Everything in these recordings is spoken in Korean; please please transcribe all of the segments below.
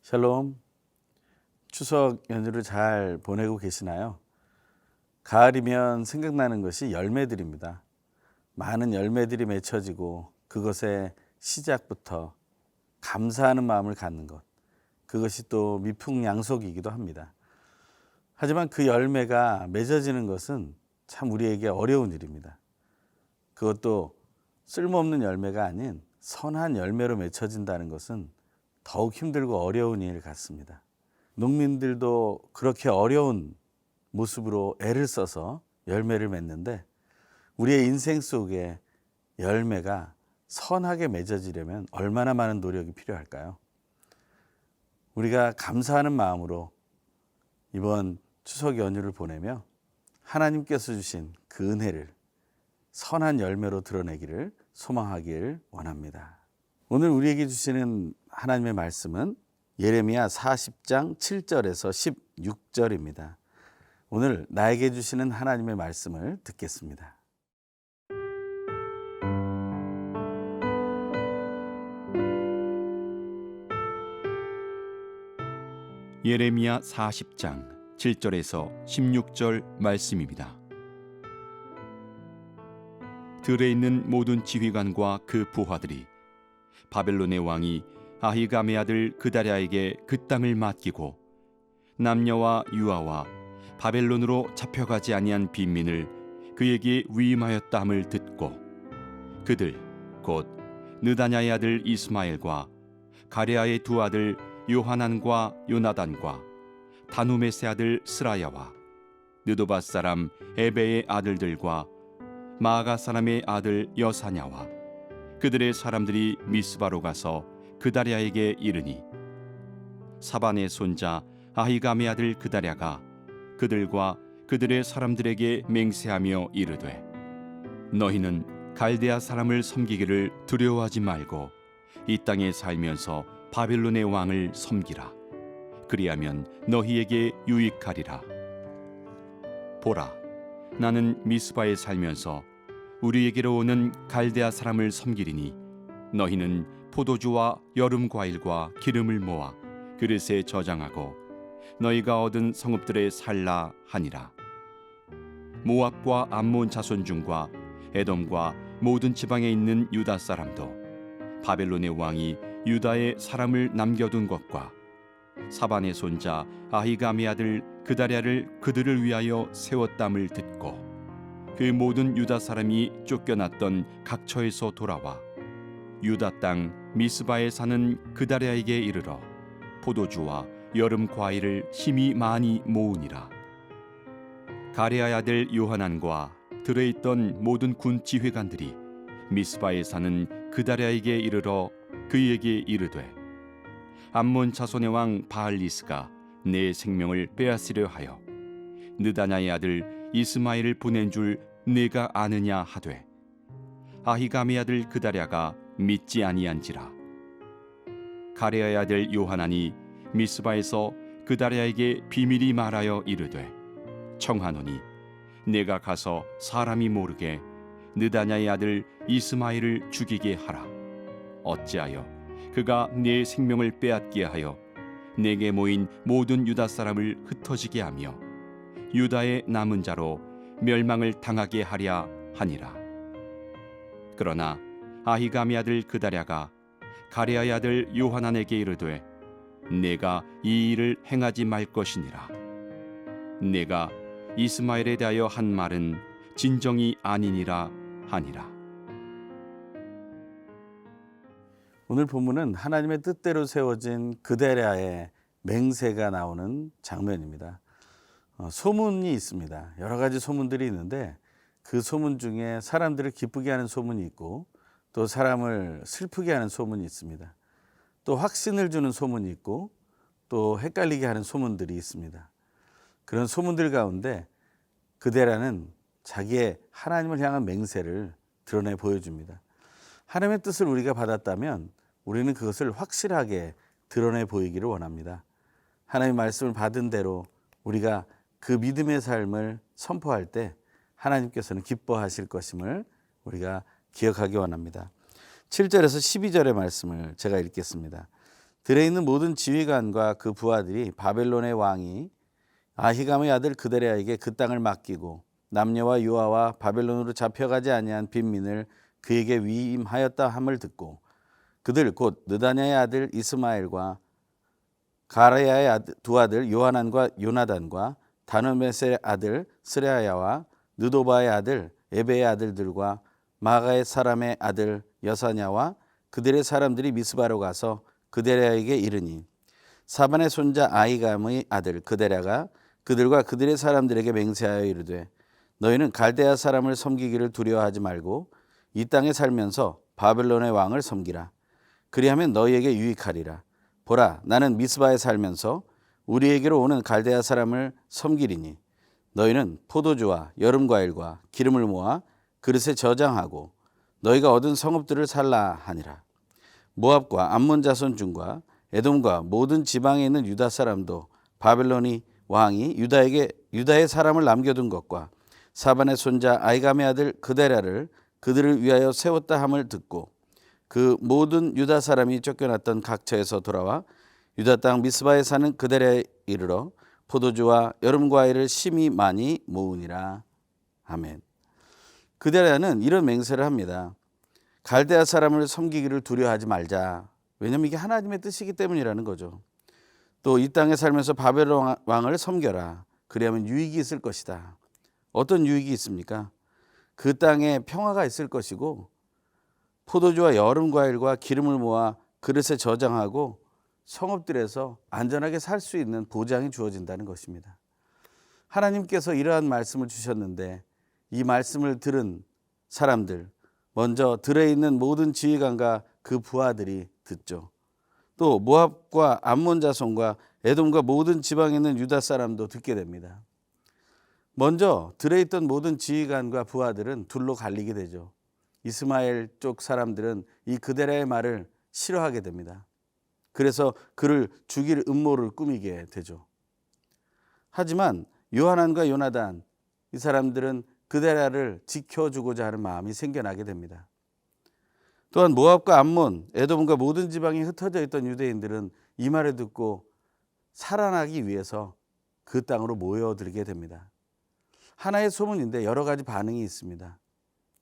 샬롬. 추석 연휴를 잘 보내고 계시나요? 가을이면 생각나는 것이 열매들입니다. 많은 열매들이 맺혀지고 그것의 시작부터 감사하는 마음을 갖는 것, 그것이 또 미풍양속이기도 합니다. 하지만 그 열매가 맺어지는 것은 참 우리에게 어려운 일입니다. 그것도 쓸모없는 열매가 아닌 선한 열매로 맺혀진다는 것은 더욱 힘들고 어려운 일 같습니다. 농민들도 그렇게 어려운 모습으로 애를 써서 열매를 맺는데, 우리의 인생 속에 열매가 선하게 맺어지려면 얼마나 많은 노력이 필요할까요? 우리가 감사하는 마음으로 이번 추석 연휴를 보내며 하나님께서 주신 그 은혜를 선한 열매로 드러내기를 소망하길 원합니다. 오늘 우리에게 주시는 하나님의 말씀은 예레미야 40장 7절에서 16절입니다. 오늘 나에게 주시는 하나님의 말씀을 듣겠습니다. 예레미야 40장 7절에서 16절 말씀입니다. 들에 있는 모든 지휘관과 그 부하들이 바벨론의 왕이 아히감의 아들 그다랴에게 그 땅을 맡기고 남녀와 유아와 바벨론으로 잡혀가지 아니한 빈민을 그에게 위임하였다 함을 듣고 그들 곧 느다냐의 아들 이스마엘과 가레아의 두 아들 요하난과 요나단과 다누메스의 아들 스라야와 느도바 사람 에베의 아들들과 마아가 사람의 아들 여사냐와 그들의 사람들이 미스바로 가서 그다랴에게 이르니 사반의 손자 아히감의 아들 그다랴가 그들과 그들의 사람들에게 맹세하며 이르되 너희는 갈대아 사람을 섬기기를 두려워하지 말고 이 땅에 살면서 바벨론의 왕을 섬기라. 그리하면 너희에게 유익하리라. 보라, 나는 미스바에 살면서 우리에게로 오는 갈대아 사람을 섬기리니 너희는 포도주와 여름 과일과 기름을 모아 그릇에 저장하고 너희가 얻은 성읍들에 살라 하니라. 모압과 암몬 자손 중과 에돔과 모든 지방에 있는 유다 사람도 바벨론의 왕이 유다에 사람을 남겨둔 것과 사반의 손자 아히감의 아들 그다랴를 그들을 위하여 세웠담을 듣고 그 모든 유다 사람이 쫓겨났던 각처에서 돌아와 유다 땅 미스바에 사는 그다랴에게 이르러 포도주와 여름 과일을 힘이 많이 모으니라. 가레아의 아들 요하난과 들에 있던 모든 군 지휘관들이 미스바에 사는 그다랴에게 이르러 그에게 이르되 암몬 자손의 왕 바알리스가 내 생명을 빼앗으려 하여 느다냐의 아들 이스마엘을 보낸 줄 내가 아느냐 하되 아히감의 아들 그다랴가 믿지 아니한지라. 가레아의 아들 요하난이 미스바에서 그다랴에게 비밀이 말하여 이르되 청하노니 내가 가서 사람이 모르게 느다냐의 아들 이스마엘을 죽이게 하라. 어찌하여 그가 내 생명을 빼앗게 하여 내게 모인 모든 유다 사람을 흩어지게 하며 유다의 남은 자로 멸망을 당하게 하랴 하니라. 그러나 아히감의 아들 그다랴가 가레아의 아들 요하난에게 이르되 내가 이 일을 행하지 말 것이니라. 내가 이스마엘에 대하여 한 말은 진정이 아니니라 하니라. 오늘 본문은 하나님의 뜻대로 세워진 그다랴의 맹세가 나오는 장면입니다. 소문이 있습니다. 여러 가지 소문들이 있는데 그 소문 중에 사람들을 기쁘게 하는 소문이 있고 또 사람을 슬프게 하는 소문이 있습니다. 또 확신을 주는 소문이 있고 또 헷갈리게 하는 소문들이 있습니다. 그런 소문들 가운데 그다랴는 자기의 하나님을 향한 맹세를 드러내 보여줍니다. 하나님의 뜻을 우리가 받았다면 우리는 그것을 확실하게 드러내 보이기를 원합니다. 하나님의 말씀을 받은 대로 우리가 그 믿음의 삶을 선포할 때 하나님께서는 기뻐하실 것임을 우리가 기억하기 원합니다. 7절에서 12절의 말씀을 제가 읽겠습니다. 들에 있는 모든 지휘관과 그 부하들이 바벨론의 왕이 아히감의 아들 그데랴에게 그 땅을 맡기고 남녀와 유아와 바벨론으로 잡혀가지 아니한 빈민을 그에게 위임하였다 함을 듣고 그들 곧 느다냐의 아들 이스마엘과 가라야의 두 아들 요하난과 요나단과 다노메스의 아들 스레야와 느도바의 아들 에베의 아들들과 마가의 사람의 아들 여사냐와 그들의 사람들이 미스바로 가서 그데랴에게 이르니 사반의 손자 아히감의 아들 그데랴가 그들과 그들의 사람들에게 맹세하여 이르되 너희는 갈대아 사람을 섬기기를 두려워하지 말고 이 땅에 살면서 바벨론의 왕을 섬기라. 그리하면 너희에게 유익하리라. 보라, 나는 미스바에 살면서 우리에게로 오는 갈대아 사람을 섬기리니 너희는 포도주와 여름과일과 기름을 모아 그릇에 저장하고 너희가 얻은 성읍들을 살라 하니라. 모압과 암몬 자손 중과 에돔과 모든 지방에 있는 유다 사람도 바벨론이 왕이 유다의 사람을 남겨둔 것과 사반의 손자 아히감의 아들 그데랴를 그들을 위하여 세웠다 함을 듣고 그 모든 유다 사람이 쫓겨났던 각처에서 돌아와 유다 땅 미스바에 사는 그데랴에 이르러 포도주와 여름 과일을 심히 많이 모으니라. 아멘. 그데랴는 이런 맹세를 합니다. 갈대아 사람을 섬기기를 두려워하지 말자. 왜냐하면 이게 하나님의 뜻이기 때문이라는 거죠. 또 이 땅에 살면서 바벨론 왕을 섬겨라. 그리하면 유익이 있을 것이다. 어떤 유익이 있습니까? 그 땅에 평화가 있을 것이고 포도주와 여름 과일과 기름을 모아 그릇에 저장하고 성읍들에서 안전하게 살 수 있는 보장이 주어진다는 것입니다. 하나님께서 이러한 말씀을 주셨는데 이 말씀을 들은 사람들, 먼저 들에 있는 모든 지휘관과 그 부하들이 듣죠. 또 모압과 암몬 자손과 에돔과 모든 지방에 있는 유다 사람도 듣게 됩니다. 먼저 들에 있던 모든 지휘관과 부하들은 둘로 갈리게 되죠. 이스마엘 쪽 사람들은 이 그데랴의 말을 싫어하게 됩니다. 그래서 그를 죽일 음모를 꾸미게 되죠. 하지만 요하난과 요나단 이 사람들은 그데랴를 지켜주고자 하는 마음이 생겨나게 됩니다. 또한 모압과 암몬, 에돔과 모든 지방에 흩어져 있던 유대인들은 이 말을 듣고 살아나기 위해서 그 땅으로 모여들게 됩니다. 하나의 소문인데 여러 가지 반응이 있습니다.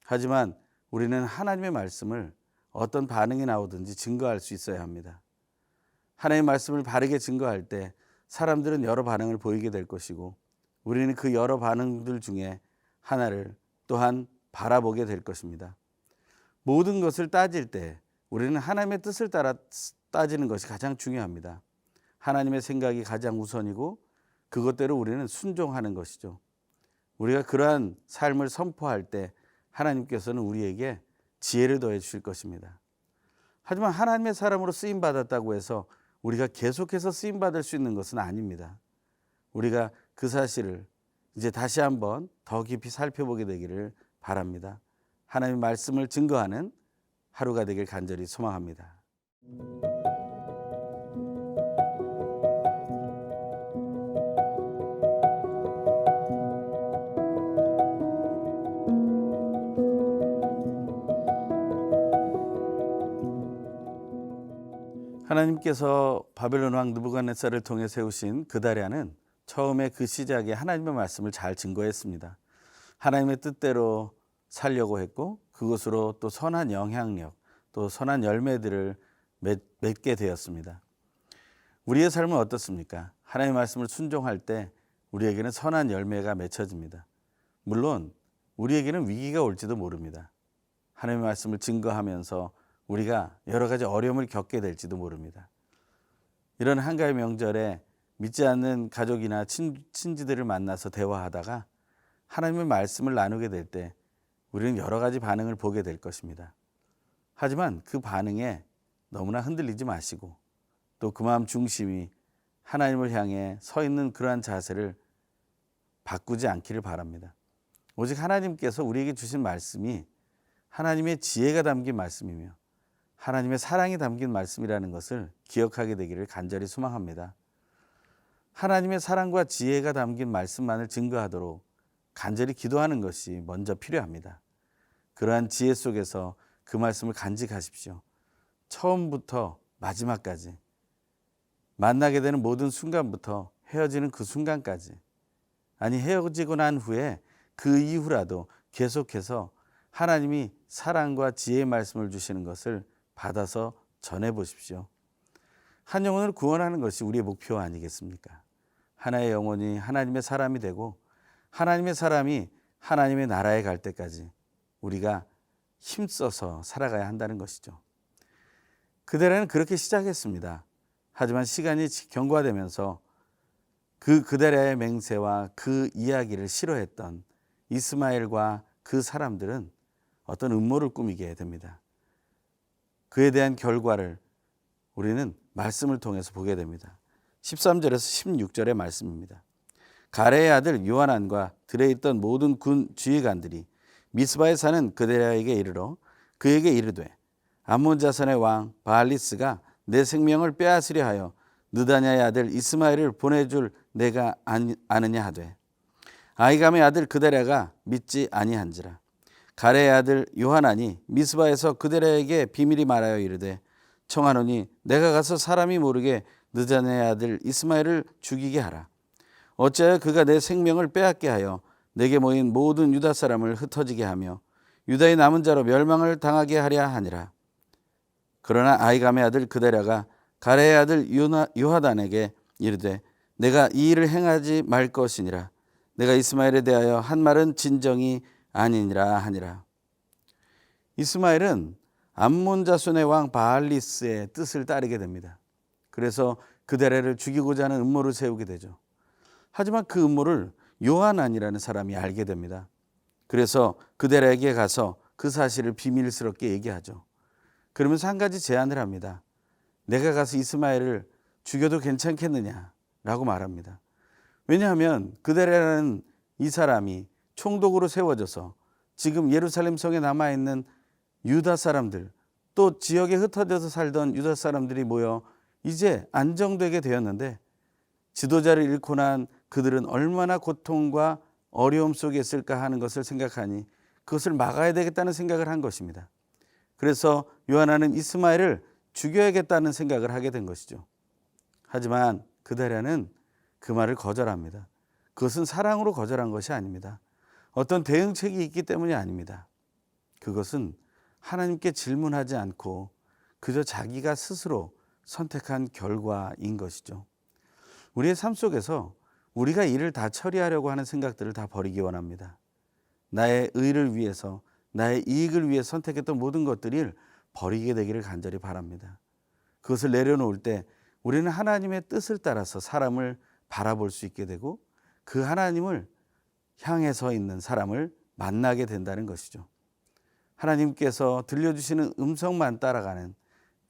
하지만 우리는 하나님의 말씀을 어떤 반응이 나오든지 증거할 수 있어야 합니다. 하나님의 말씀을 바르게 증거할 때 사람들은 여러 반응을 보이게 될 것이고 우리는 그 여러 반응들 중에 하나를 또한 바라보게 될 것입니다. 모든 것을 따질 때 우리는 하나님의 뜻을 따라 따지는 것이 가장 중요합니다. 하나님의 생각이 가장 우선이고 그것대로 우리는 순종하는 것이죠. 우리가 그러한 삶을 선포할 때 하나님께서는 우리에게 지혜를 더해 주실 것입니다. 하지만 하나님의 사람으로 쓰임받았다고 해서 우리가 계속해서 쓰임받을 수 있는 것은 아닙니다. 우리가 그 사실을 이제 다시 한번 더 깊이 살펴보게 되기를 바랍니다. 하나님의 말씀을 증거하는 하루가 되길 간절히 소망합니다. 하나님께서 바벨론 왕 느부갓네살을 통해 세우신 그다랴는 처음에 그 시작에 하나님의 말씀을 잘 증거했습니다. 하나님의 뜻대로 살려고 했고 그것으로 또 선한 영향력, 또 선한 열매들을 맺게 되었습니다. 우리의 삶은 어떻습니까? 하나님의 말씀을 순종할 때 우리에게는 선한 열매가 맺혀집니다. 물론 우리에게는 위기가 올지도 모릅니다. 하나님의 말씀을 증거하면서 우리가 여러 가지 어려움을 겪게 될지도 모릅니다. 이런 한가위 명절에 믿지 않는 가족이나 친지들을 만나서 대화하다가 하나님의 말씀을 나누게 될 때 우리는 여러 가지 반응을 보게 될 것입니다. 하지만 그 반응에 너무나 흔들리지 마시고 또 그 마음 중심이 하나님을 향해 서 있는 그러한 자세를 바꾸지 않기를 바랍니다. 오직 하나님께서 우리에게 주신 말씀이 하나님의 지혜가 담긴 말씀이며 하나님의 사랑이 담긴 말씀이라는 것을 기억하게 되기를 간절히 소망합니다. 하나님의 사랑과 지혜가 담긴 말씀만을 증거하도록 간절히 기도하는 것이 먼저 필요합니다. 그러한 지혜 속에서 그 말씀을 간직하십시오. 처음부터 마지막까지 만나게 되는 모든 순간부터 헤어지는 그 순간까지, 아니 헤어지고 난 후에 그 이후라도 계속해서 하나님이 사랑과 지혜의 말씀을 주시는 것을 받아서 전해 보십시오. 한 영혼을 구원하는 것이 우리의 목표 아니겠습니까? 하나의 영혼이 하나님의 사람이 되고 하나님의 사람이 하나님의 나라에 갈 때까지 우리가 힘써서 살아가야 한다는 것이죠. 그대라는 그렇게 시작했습니다. 하지만 시간이 경과되면서 그 그데라의 맹세와 그 이야기를 싫어했던 이스마엘과 그 사람들은 어떤 음모를 꾸미게 됩니다. 그에 대한 결과를 우리는 말씀을 통해서 보게 됩니다. 13절에서 16절의 말씀입니다. 가레의 아들 요하난과 들에 있던 모든 군 지휘관들이 미스바에 사는 그데라에게 이르러 그에게 이르되 암몬 자손의 왕 바알리스가 내 생명을 빼앗으려 하여 느다냐의 아들 이스마엘을 보내줄 내가 아느냐 하되 아히감의 아들 그데라가 믿지 아니한지라. 가레의 아들 요하난이 미스바에서 그데라에게 비밀이 말하여 이르되 청하노니 내가 가서 사람이 모르게 느다냐의 아들 이스마엘을 죽이게 하라. 어찌하여 그가 내 생명을 빼앗게 하여 내게 모인 모든 유다 사람을 흩어지게 하며 유다의 남은 자로 멸망을 당하게 하려 하니라. 그러나 아히감의 아들 그데라가 가레의 아들 요하단에게 이르되 내가 이 일을 행하지 말 것이니라. 내가 이스마엘에 대하여 한 말은 진정이 아니니라 하니라. 이스마엘은 암몬 자손의 왕 바알리스의 뜻을 따르게 됩니다. 그래서 그데라를 죽이고자 하는 음모를 세우게 되죠. 하지만 그 음모를 요하난이라는 사람이 알게 됩니다. 그래서 그데라에게 가서 그 사실을 비밀스럽게 얘기하죠. 그러면서 한 가지 제안을 합니다. 내가 가서 이스마엘을 죽여도 괜찮겠느냐라고 말합니다. 왜냐하면 그데라라는 이 사람이 총독으로 세워져서 지금 예루살렘 성에 남아있는 유다 사람들, 또 지역에 흩어져서 살던 유다 사람들이 모여 이제 안정되게 되었는데 지도자를 잃고 난 그들은 얼마나 고통과 어려움 속에 있을까 하는 것을 생각하니 그것을 막아야 되겠다는 생각을 한 것입니다. 그래서 요하난은 이스마엘을 죽여야겠다는 생각을 하게 된 것이죠. 하지만 그데라는 그 말을 거절합니다. 그것은 사랑으로 거절한 것이 아닙니다. 어떤 대응책이 있기 때문이 아닙니다. 그것은 하나님께 질문하지 않고 그저 자기가 스스로 선택한 결과인 것이죠. 우리의 삶 속에서 우리가 일을 다 처리하려고 하는 생각들을 다 버리기 원합니다. 나의 의를 위해서, 나의 이익을 위해 선택했던 모든 것들을 버리게 되기를 간절히 바랍니다. 그것을 내려놓을 때 우리는 하나님의 뜻을 따라서 사람을 바라볼 수 있게 되고 그 하나님을 향해 서 있는 사람을 만나게 된다는 것이죠. 하나님께서 들려주시는 음성만 따라가는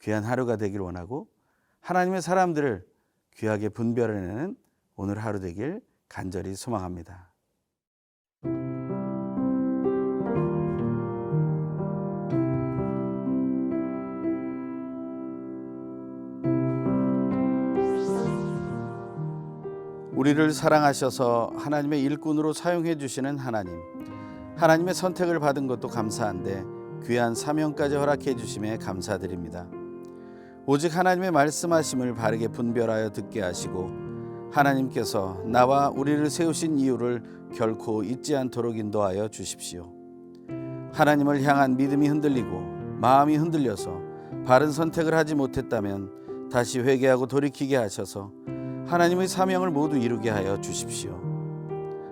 귀한 하루가 되길 원하고 하나님의 사람들을 귀하게 분별해내는 오늘 하루 되길 간절히 소망합니다. 우리를 사랑하셔서 하나님의 일꾼으로 사용해 주시는 하나님, 하나님의 선택을 받은 것도 감사한데 귀한 사명까지 허락해 주심에 감사드립니다. 오직 하나님의 말씀하심을 바르게 분별하여 듣게 하시고 하나님께서 나와 우리를 세우신 이유를 결코 잊지 않도록 인도하여 주십시오. 하나님을 향한 믿음이 흔들리고 마음이 흔들려서 바른 선택을 하지 못했다면 다시 회개하고 돌이키게 하셔서 하나님의 사명을 모두 이루게 하여 주십시오.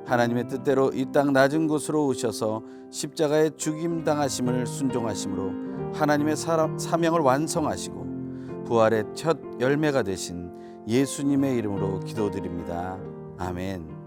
하나님의 뜻대로 이 땅 낮은 곳으로 오셔서 십자가에 죽임당하심을 순종하심으로 하나님의 사명을 완성하시고 부활의 첫 열매가 되신 예수님의 이름으로 기도드립니다. 아멘.